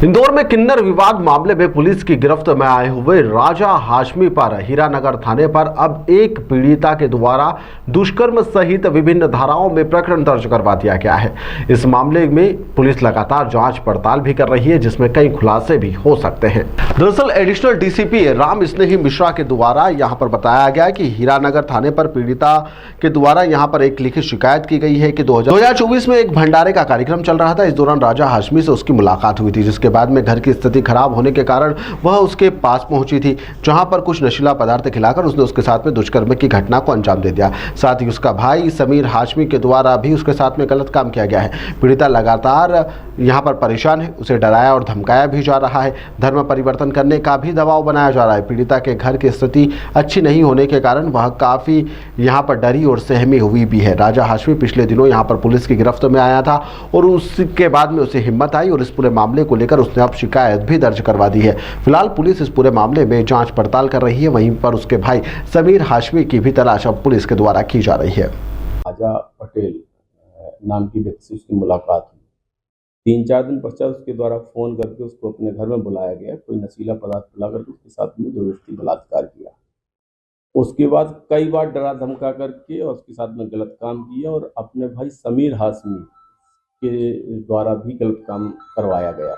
इंदौर में किन्नर विवाद मामले में पुलिस की गिरफ्त में आए हुए राजा हाशमी पर हीरानगर थाने पर अब एक पीड़िता के द्वारा दुष्कर्म सहित विभिन्न धाराओं में प्रकरण दर्ज करवा दिया गया है। इस मामले में पुलिस लगातार जांच पड़ताल भी कर रही है, जिसमें कई खुलासे भी हो सकते हैं। दरअसल एडिशनल डीसीपी राम स्नेही मिश्रा के द्वारा यहां पर बताया गया कि हीरानगर थाने पर पीड़िता के द्वारा यहां पर एक लिखित शिकायत की गई है कि 2024 में एक भंडारे का कार्यक्रम चल रहा था। इस दौरान राजा हाशमी से उसकी मुलाकात हुई थी, जिसके बाद में घर की स्थिति खराब होने के कारण वह उसके पास पहुंची थी, जहां पर कुछ नशीला पदार्थ खिलाकर उसने उसके साथ में दुष्कर्म की घटना को अंजाम दे दिया। साथ ही उसका भाई समीर हाशमी के द्वारा भी उसके साथ में गलत काम किया गया है। पीड़िता लगातार यहां पर परेशान है, उसे डराया और धमकाया भी जा रहा है। धर्म परिवर्तन करने का भी दबाव बनाया जा रहा है। पीड़िता के घर की स्थिति अच्छी नहीं होने के कारण वह काफी यहां पर डरी और सहमी हुई भी है। राजा हाशमी पिछले दिनों यहां पर पुलिस की गिरफ्त में आया था और उसके बाद में उसे हिम्मत आई और इस पूरे मामले को लेकर उसने अब शिकायत भी दर्ज करवा दी है। फिलहाल पुलिस इस पूरे मामले में जांच पड़ताल कर रही है। वहीं पर उसके भाई समीर हाशमी की भी तलाश अब पुलिस के द्वारा की जा रही है। राजा पटेल नाम की व्यक्ति से उसकी मुलाकात हुई। 3-4 दिन पश्चात उसके द्वारा फोन करके उसको अपने घर में बुलाया गया। कोई नशीला पदार्थ पिलाकर उसके साथ में जबरदस्ती बलात्कार किया। उसके बाद कई बार डरा धमका करके और उसके साथ में गलत काम किया और अपने भाई समीर हाशमी के द्वारा भी गलत काम करवाया गया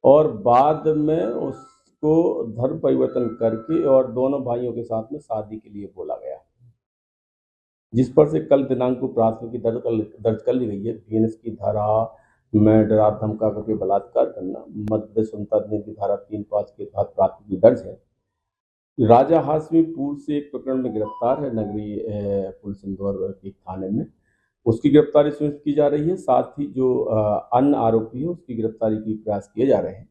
और बाद में उसको धर्म परिवर्तन करके और दोनों भाइयों के साथ में शादी के लिए बोला गया, जिस पर से कल दिनांक को प्राथमिकी दर्ज कर ली गई है। बीएनएस की धारा में डरा धमका करके बलात्कार करना, मध्य प्रदेश अधिनियम की धारा 3-5 के तहत प्राथमिकी दर्ज है। राजा हाशमी पूर्व से एक प्रकरण में गिरफ्तार है नगरीय पुलिस इंदौर के थाने में। उसकी गिरफ्तारी सुनिश्चित की जा रही है। साथ ही जो अन्य आरोपी है उसकी गिरफ्तारी के प्रयास किए जा रहे हैं।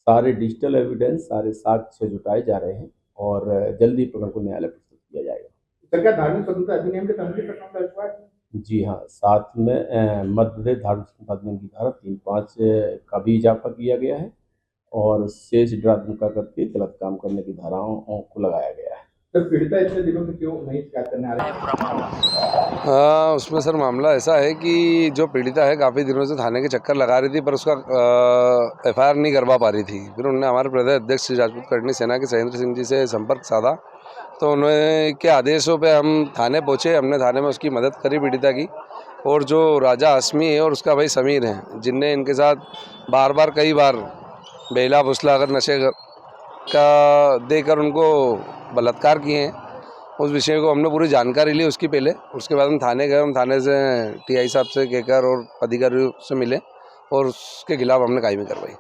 सारे डिजिटल एविडेंस, सारे साक्ष्य जुटाए जा रहे हैं और जल्दी प्रकरण को न्यायालय प्रस्तुत किया जाएगा। सरकार धार्मिक स्वतंत्रता अधिनियम के तहत प्रकरण दर्ज हुआ है? जी हाँ, साथ में मध्य प्रदेश धार्मिक स्वतंत्रता अधिनियम की धारा 3-5 का भी इजाफा किया गया है और शेष डरा धमका करके गलत काम करने की धाराओं को लगाया गया है। सर, पीड़िता इतने दिनों से क्यों नहीं शिकायत करने आ रही है? उसमें सर मामला ऐसा है कि जो पीड़िता है काफ़ी दिनों से थाने के चक्कर लगा रही थी, पर उसका एफआईआर नहीं करवा पा रही थी। फिर उन्होंने हमारे प्रदेश अध्यक्ष राजपूत कर्णी सेना के सहेंद्र सिंह जी से संपर्क साधा, तो उन्होंने के आदेशों पे हम थाने पहुँचे। हमने थाने में उसकी मदद करी पीड़िता की। और जो राजा हाशमी है और उसका भाई समीर है, जिनने इनके साथ बार बार कई बार बेला फुसला कर नशे का देकर उनको बलात्कार किए हैं, उस विषय को हमने पूरी जानकारी ली उसकी पहले। उसके बाद हम थाने गए। हम थाने से टीआई साहब से कहकर और अधिकारियों से मिले और उसके खिलाफ हमने कायमी करवाई।